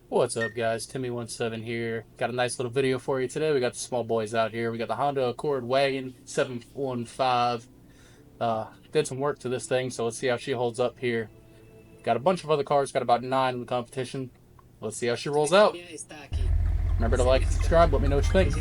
What's up, guys? Timmy17 here. Got a nice little video for you today. We got the small boys out here. We got the Honda Accord wagon 715. Did some work to this thing, so let's see how she holds up here. Got a bunch of other cars. Got about 9 in the competition. Let's see how she rolls out. Remember to like and subscribe. Let me know what you think.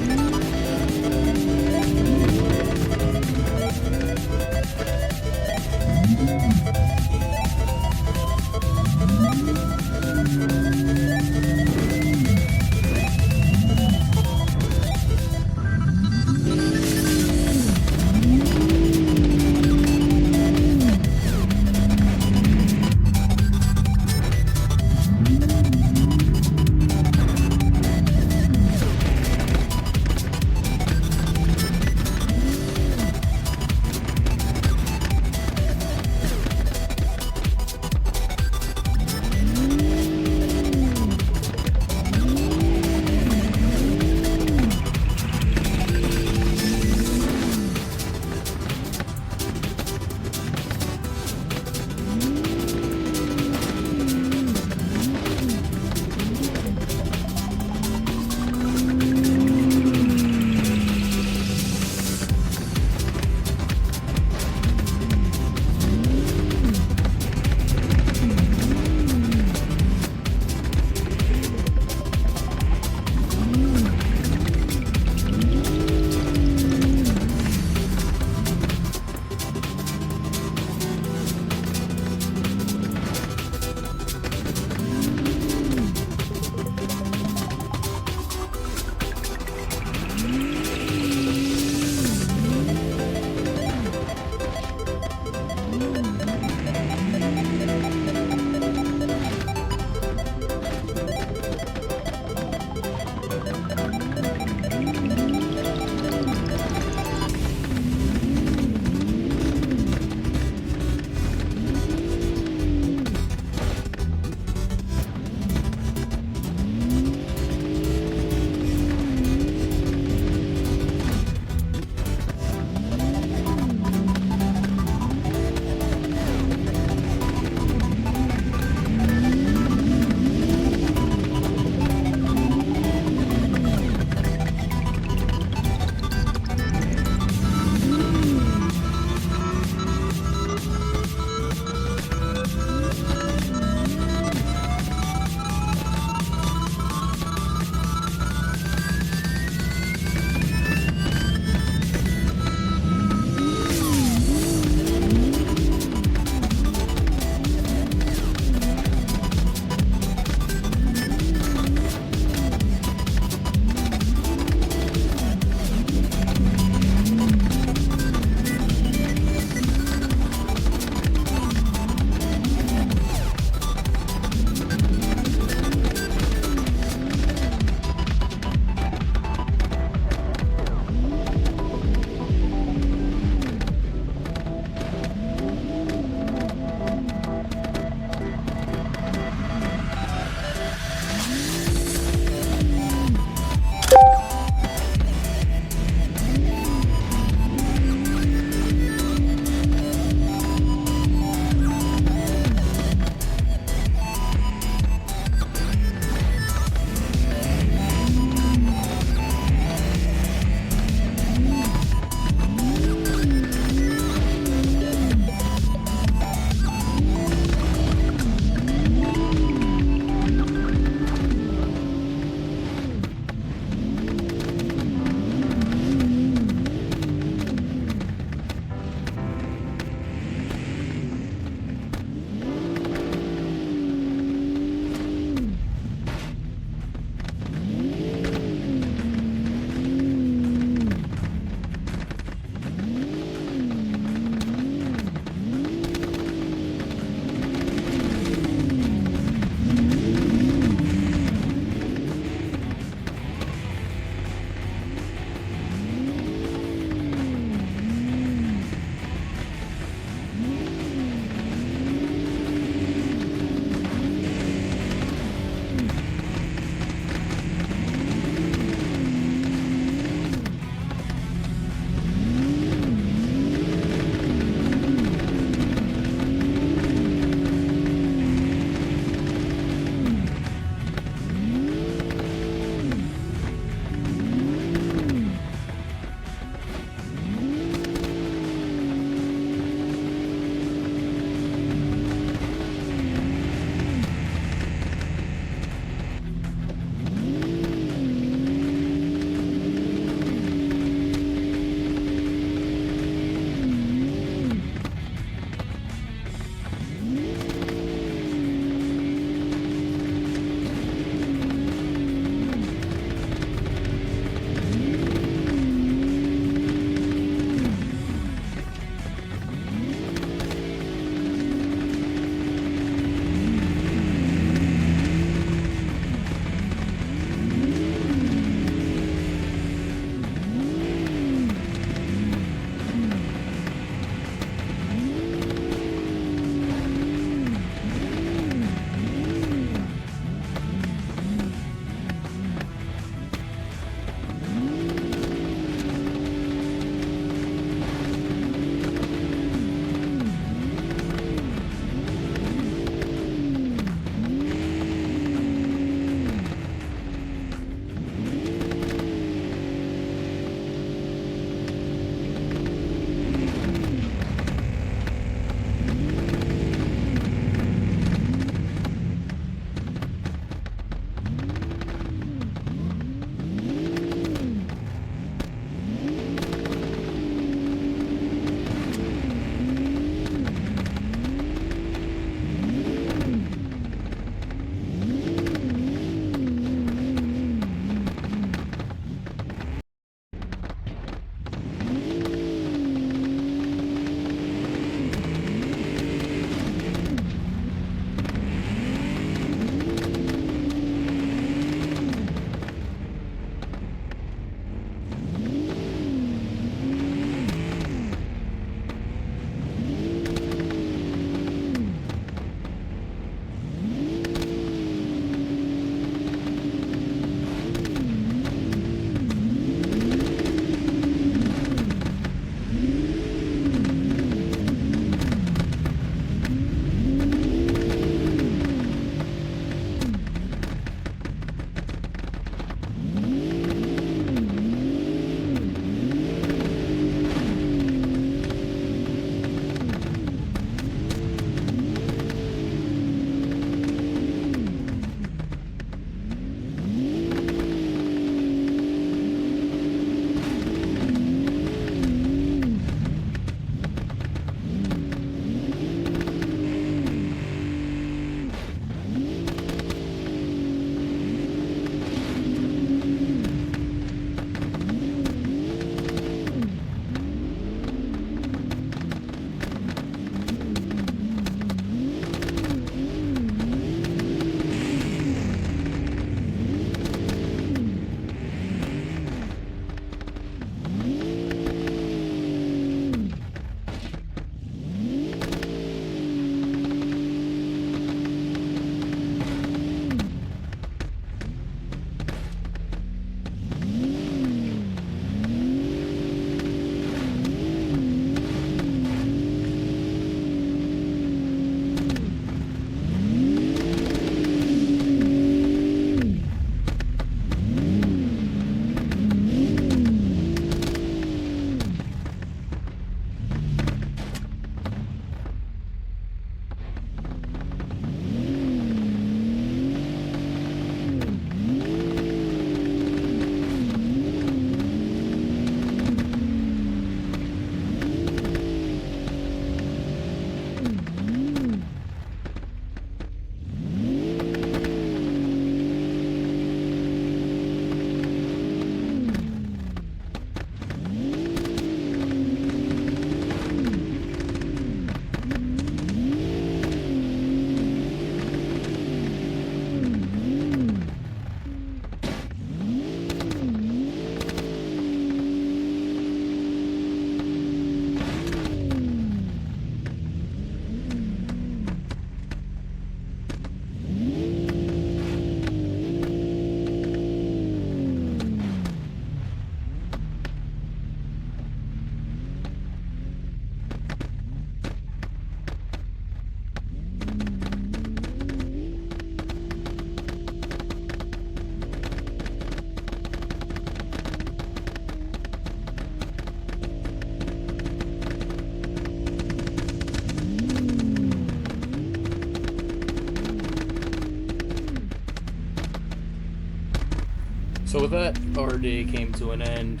So with that, our day came to an end.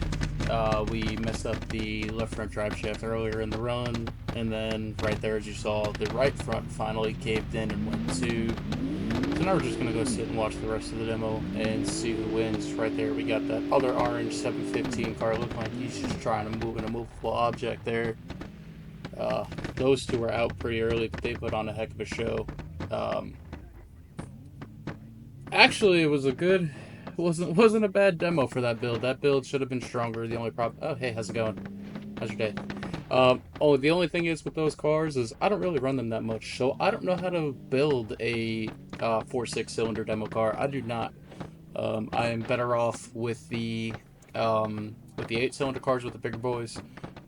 We messed up the left front drive shaft earlier in the run, and then right there, as you saw, the right front finally caved in and went to. So now we're just gonna go sit and watch the rest of the demo and see who wins. Right there, we got that other orange 715 car. Looking like he's just trying to move an immovable object there. Those two were out pretty early, but they put on a heck of a show. Actually, it was a good. Wasn't a bad demo for that build. That build should have been stronger. The only problem. Oh, hey, how's it going? How's your day? The only thing is with those cars is I don't really run them that much, so I don't know how to build a 4-6 cylinder demo car. I do not. I am better off with the 8-cylinder cars with the bigger boys.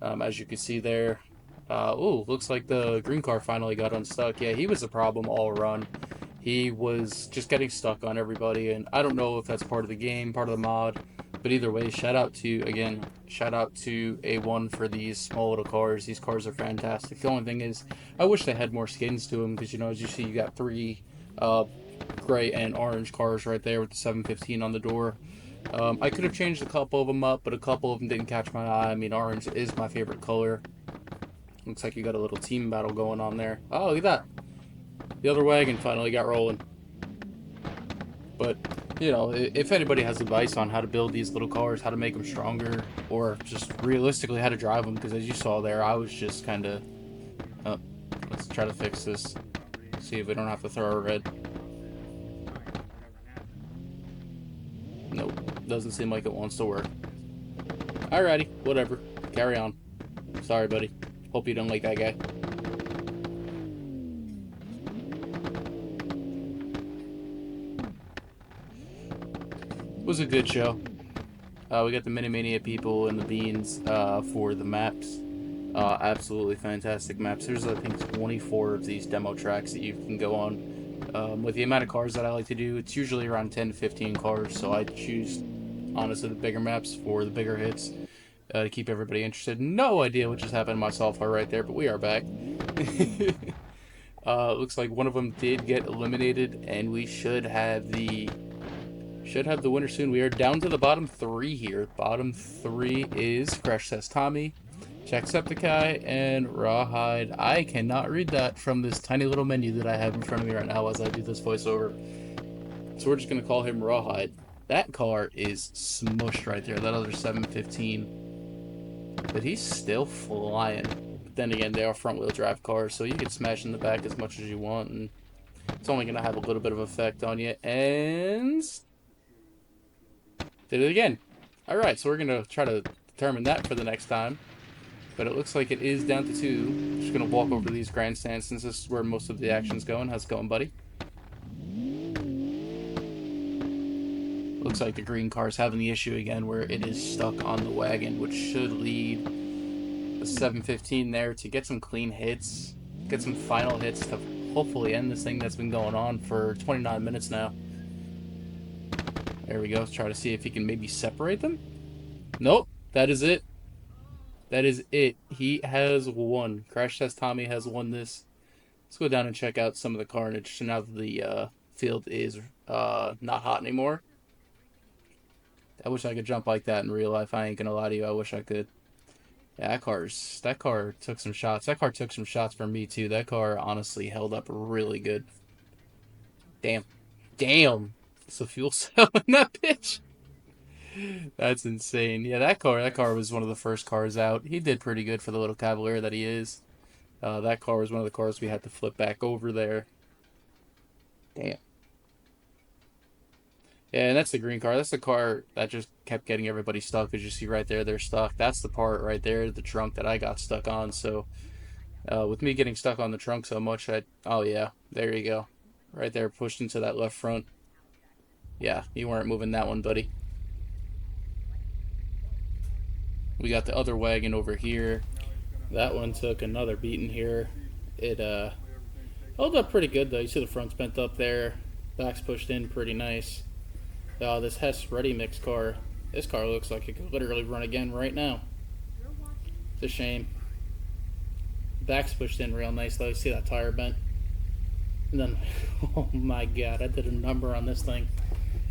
As you can see there. Ooh, looks like the green car finally got unstuck. Yeah, he was a problem all run. He was just getting stuck on everybody, and I don't know if that's part of the game, part of the mod, but either way, shout out to A1 for these small little cars. These cars are fantastic. The only thing is, I wish they had more skins to them, because, you know, as you see, you got 3 gray and orange cars right there with the 715 on the door. I could have changed a couple of them up, but a couple of them didn't catch my eye. I mean, orange is my favorite color. Looks like you got a little team battle going on there. Oh, look at that. The other wagon finally got rolling. But, you know, if anybody has advice on how to build these little cars, how to make them stronger, or just realistically how to drive them, because as you saw there, I was just kind of... Oh, let's try to fix this. See if we don't have to throw a red. Nope, doesn't seem like it wants to work. Alrighty, whatever. Carry on. Sorry, buddy. Hope you don't like that guy. It was a good show. We got the Minimania people and the beans for the maps. Absolutely fantastic maps. There's, I think, 24 of these demo tracks that you can go on. With the amount of cars that I like to do, it's usually around 10 to 15 cars, so I choose, honestly, the bigger maps for the bigger hits to keep everybody interested. No idea what just happened to my software right there, but we are back. Looks like one of them did get eliminated, and we should have the winner soon. We are down to the bottom 3 here. Bottom 3 is Crash Test Tommy, Jacksepticeye, and Rawhide. I cannot read that from this tiny little menu that I have in front of me right now as I do this voiceover. So we're just going to call him Rawhide. That car is smushed right there. That other 715. But he's still flying. But then again, they are front-wheel drive cars, so you can smash in the back as much as you want, and it's only going to have a little bit of effect on you. And... did it again. Alright, so we're going to try to determine that for the next time. But it looks like it is down to 2. Just going to walk over to these grandstands since this is where most of the action's going. How's it going, buddy? Looks like the green car's having the issue again where it is stuck on the wagon, which should lead the 715 there to get some clean hits. Get some final hits to hopefully end this thing that's been going on for 29 minutes now. There we go. Let's try to see if he can maybe separate them. Nope. That is it. That is it. He has won. Crash Test Tommy has won this. Let's go down and check out some of the carnage now that the field is not hot anymore. I wish I could jump like that in real life. I ain't gonna lie to you. I wish I could. Yeah, that car took some shots. That car took some shots from me too. That car honestly held up really good. Damn. Damn. It's a fuel cell in that bitch. That's insane. Yeah, that car was one of the first cars out. He did pretty good for the little Cavalier that he is. That car was one of the cars we had to flip back over there. Damn. Yeah, and that's the green car. That's the car that just kept getting everybody stuck. As you see right there, they're stuck. That's the part right there, the trunk that I got stuck on. So, with me getting stuck on the trunk so much, oh yeah, there you go. Right there, pushed into that left front. Yeah, you weren't moving that one, buddy. We got the other wagon over here. That one took another beating here. It held up pretty good, though. You see the front's bent up there. Back's pushed in pretty nice. This Hess Ready Mix car. This car looks like it could literally run again right now. It's a shame. Back's pushed in real nice, though. You see that tire bent? And then, oh my god, I did a number on this thing.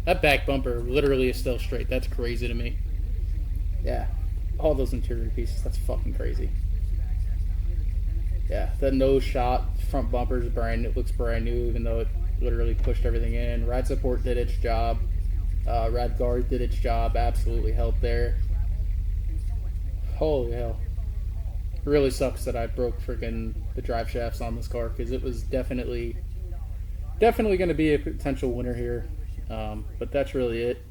That back bumper literally is still straight. That's crazy to me. Yeah, all those interior pieces. That's fucking crazy. Yeah, the nose shot front bumper is brand. It looks brand new, even though it literally pushed everything in. Rad support did its job. Rad guard did its job. Absolutely helped there. Holy hell! Really sucks that I broke freaking the drive shafts on this car because it was definitely going to be a potential winner here. But that's really it.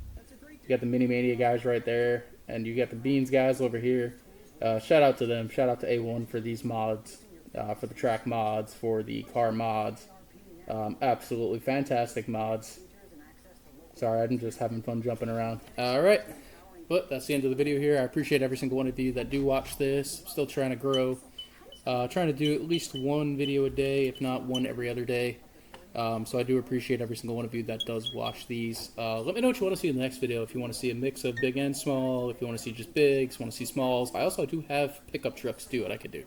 You got the Mini Mania guys right there, and you got the Beans guys over here. Shout out to them. Shout out to A1 for these mods, for the track mods, for the car mods. Absolutely fantastic mods. Sorry, I'm just having fun jumping around. Alright, but that's the end of the video here. I appreciate every single one of you that do watch this. Still trying to grow. Trying to do at least one video a day, if not one every other day. So I do appreciate every single one of you that does watch these. Let me know what you want to see in the next video. If you want to see a mix of big and small, if you want to see just bigs, want to see smalls. I also do have pickup trucks too that I could do.